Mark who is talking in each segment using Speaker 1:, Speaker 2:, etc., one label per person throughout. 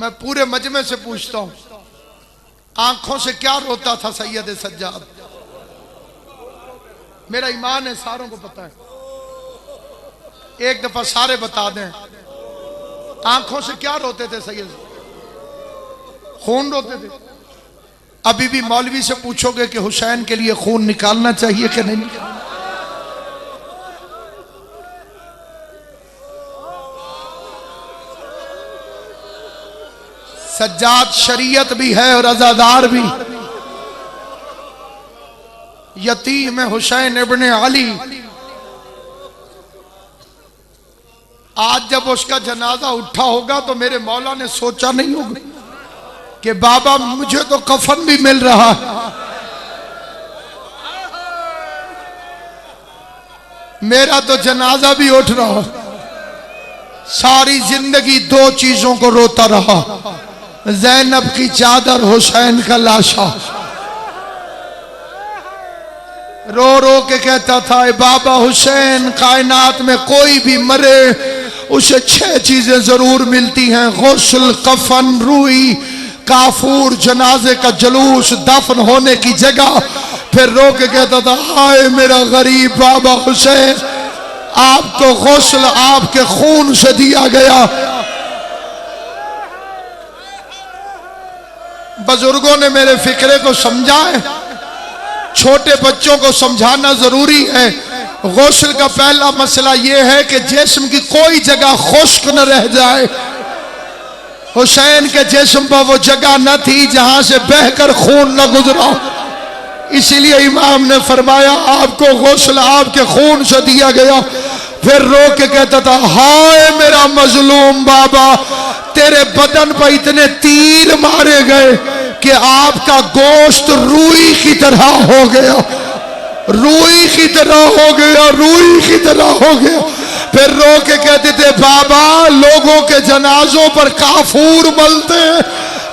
Speaker 1: میں پورے مجمع سے پوچھتا ہوں، آنکھوں سے کیا روتا تھا سید سجاد؟ میرا ایمان ہے ساروں کو پتا ہے، ایک دفعہ سارے بتا دیں، آنکھوں سے کیا روتے تھے سید؟ خون روتے تھے؟ ابھی بھی مولوی سے پوچھو گے کہ حسین کے لیے خون نکالنا چاہیے کہ نہیں نکالنا؟ سجاد شریعت بھی ہے اور عزادار بھی، یتیم حسین ابن علی۔ آج جب اس کا جنازہ اٹھا ہوگا تو میرے مولا نے سوچا نہیں ہوگا کہ بابا مجھے تو کفن بھی مل رہا ہے، میرا تو جنازہ بھی اٹھ رہا۔ ساری زندگی دو چیزوں کو روتا رہا، زینب کی چادر، حسین کا لاشا۔ رو رو کے کہتا تھا اے بابا حسین، کائنات میں کوئی بھی مرے اسے 6 چیزیں ضرور ملتی ہیں، غسل، کفن، روئی، کافور، جنازے کا جلوس، دفن ہونے کی جگہ۔ پھر رو کے کہتا تھا ہائے میرا غریب بابا حسین، آپ کو غسل آپ کے خون سے دیا گیا۔ بزرگوں نے میرے فکرے کو سمجھا ہے، چھوٹے بچوں کو سمجھانا ضروری ہے۔ غسل کا پہلا مسئلہ یہ ہے کہ جسم کی کوئی جگہ خشک نہ رہ جائے۔ حسین کے جسم پر وہ جگہ نہ تھی جہاں سے بہہ کر خون نہ گزرا، اسی لیے امام نے فرمایا آپ کو غسل آپ کے خون سے دیا گیا۔ پھر رو کے کہتا تھا ہائے میرا مظلوم بابا، تیرے بدن پر اتنے تیر مارے گئے کہ آپ کا گوشت روئی کی طرح ہو گیا، روئی کی طرح ہو گیا، روئی کی طرح ہو گیا۔ پھر رو کے کہتے تھے بابا لوگوں کے جنازوں پر کافور ملتے ہیں،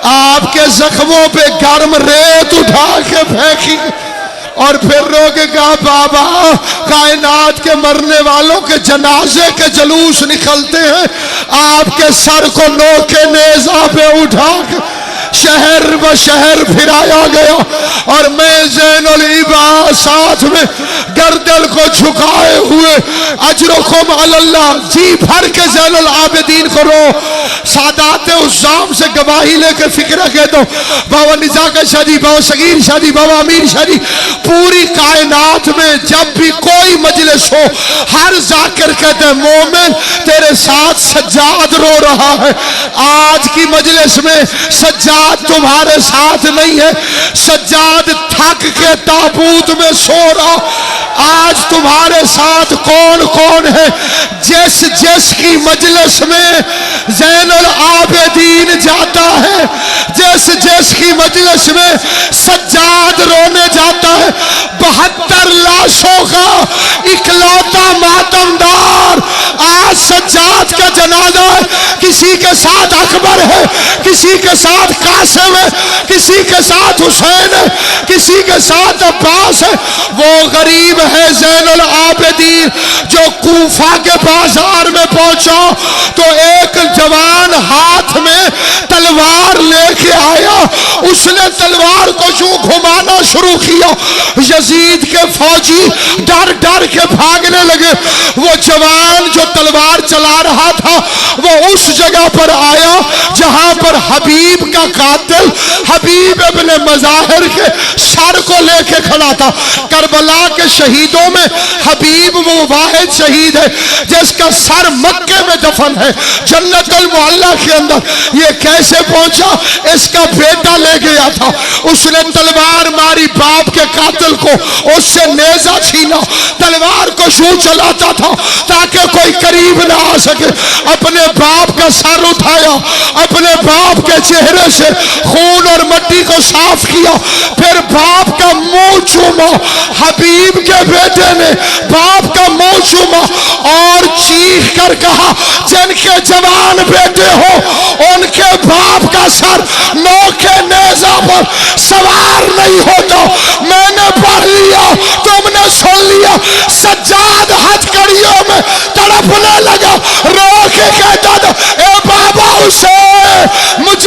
Speaker 1: آپ کے زخموں پہ گرم ریت اٹھا کے پھینکی۔ اور پھر رو کے کہا بابا کائنات کے مرنے والوں کے جنازے کے جلوس نکلتے ہیں، آپ کے سر کو نوکے نیزہ پہ اٹھا کے شہر و شہر پھرایا گیا، اور میں زین العباد ساتھ میں گردن کو جھکائے ہوئے اجرکم علی اللہ جی بھر کے زین العابدین کو رو۔ سادات عظام سے گواہی لے کے فکرہ کہتا ہوں، بابا نزاکت شاہ جی، بابا صغیر شاہ جی، بابا امیر شاہ جی، پوری کائنات میں جب بھی کوئی مجلس ہو ہر ذاکر کہتے ہیں مومن تیرے ساتھ سجاد رو رہا ہے۔ آج کی مجلس میں سجاد تمہارے ساتھ نہیں ہے، سجاد تھک کے تابوت میں سو رہا۔ آج تمہارے ساتھ کون کون ہے؟ جس کی مجلس میں زین العابدین جاتا ہے، جس کی مجلس میں سجاد رونے جاتا ہے، 72 لاشوں کا اکلوتا ماتمدار آج سجاد کا جنازہ ہے۔ کسی کے ساتھ اکبر ہے، کسی کے ساتھ قاسم ہے، کسی کے ساتھ حسین ہے، کسی کے ساتھ عباس ہے۔ وہ غریب ہے زین العابدین جو کوفہ کے بازار میں پہنچا تو ایک جوان ہاتھ میں تلوار لے کے آیا، اس نے تلوار کو یوں گھمانا شروع کیا، یزید کے فوجی ڈر ڈر کے بھاگنے لگے۔ وہ جوان جو تلوار چلا رہا تھا وہ اس جگہ پر آیا جہاں پر حبیب کا قاتل حبیب ابن مظاہر کے سر کو لے کے کھڑا تھا۔ کربلا کے شہیدوں میں حبیب وہ واحد شہید ہے جس کا سر مکے میں دفن ہے، جنت المعلی کے اندر۔ یہ کیسے پہنچا؟ اس کا بیٹا لے گیا تھا، اس نے تلوار ماری باپ کے قاتل کو، اس سے نیزہ چھینا، تلوار کو شو چلاتا تھا تاکہ کوئی قریب نہ آ سکے۔ اپنے باپ کا سر اٹھایا، اپنے باپ کے چہرے سے خون اور مٹی کو صاف کیا، پھر باپ کا منہ چوما۔ حبیب کے بیٹے نے باپ کا منہ چوما اور چیخ کر کہا جن کے جوان بیٹے ہو ان کے باپ کا سر نوکے نیزہ پر سوار نہیں ہوتا۔ میں نے پڑھ لیا، تم نے سن لیا۔ سجاد ہتھکڑیوں میں تڑپنے لگا، رو کے کہتا تھا اے بابا حسین مجھے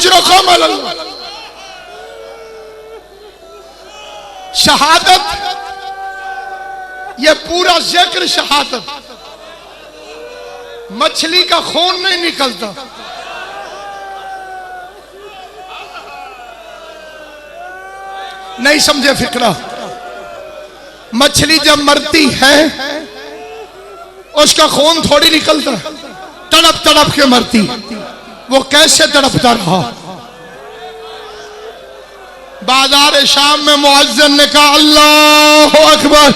Speaker 1: اجرکم علی اللہ. شہادت یہ پورا ذکر شہادت. مچھلی کا خون نہیں نکلتا. نہیں سمجھے فکرہ. مچھلی جب مرتی ہے اس کا خون تھوڑی نکلتا. تڑپ تڑپ کے مرتی. وہ کیسے تڑپتا رہا. بازار شام میں مؤذن نے کہا اللہ اکبر.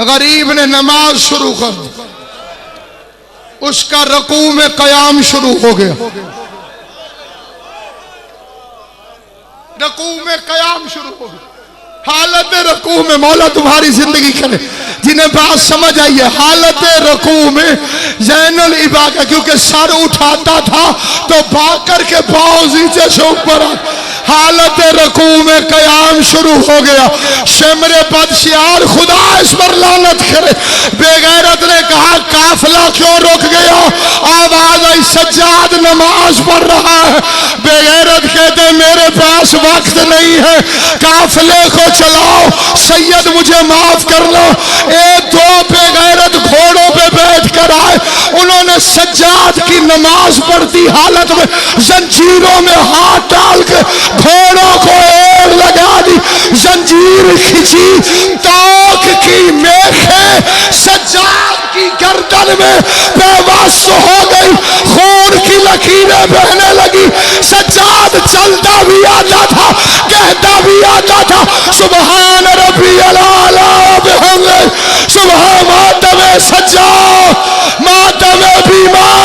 Speaker 1: غریب نے نماز شروع کر دی. اس کا رکوع میں قیام شروع ہو گیا. رکوع میں قیام شروع ہو گیا. حالت رکوع میں مولا تمہاری زندگی کرے. جنہیں بات سمجھ آئی ہے حالت رکوع میں زین العبادہ کیونکہ سر اٹھاتا تھا تو بھاگ کر کے پاؤں نیچے سے اوپر. حالت رکوع میں قیام شروع ہو گیا. شمر بدشیار خدا اس پر لعنت کرے. بے غیرت نے کہا قافلہ کیوں رک گیا. آواز آئی سجاد نماز پڑھ رہا ہے. بے غیرت کہتے میرے پاس وقت نہیں ہے قافلے کو چلاؤ. سید مجھے معاف کر لو. ایک دو بے غیرت گھوڑوں پہ بیٹھ کر آئے. انہوں نے سجاد کی نماز پڑھتی حالت میں زنجیروں میں ہاتھ ڈال کے گھوڑوں کو ایڑ لگا دی. زنجیر کھچی. توک کی میخیں سجاد کی گردن میں پیوست ہو گئی. خون کی لکیریں بہنے لگی. سجاد چلتا بھی آتا تھا کہتا بھی آتا تھا سبحان ربی الاعلی بحمدہ. سبحان ماتم سجاد ماتم بیمار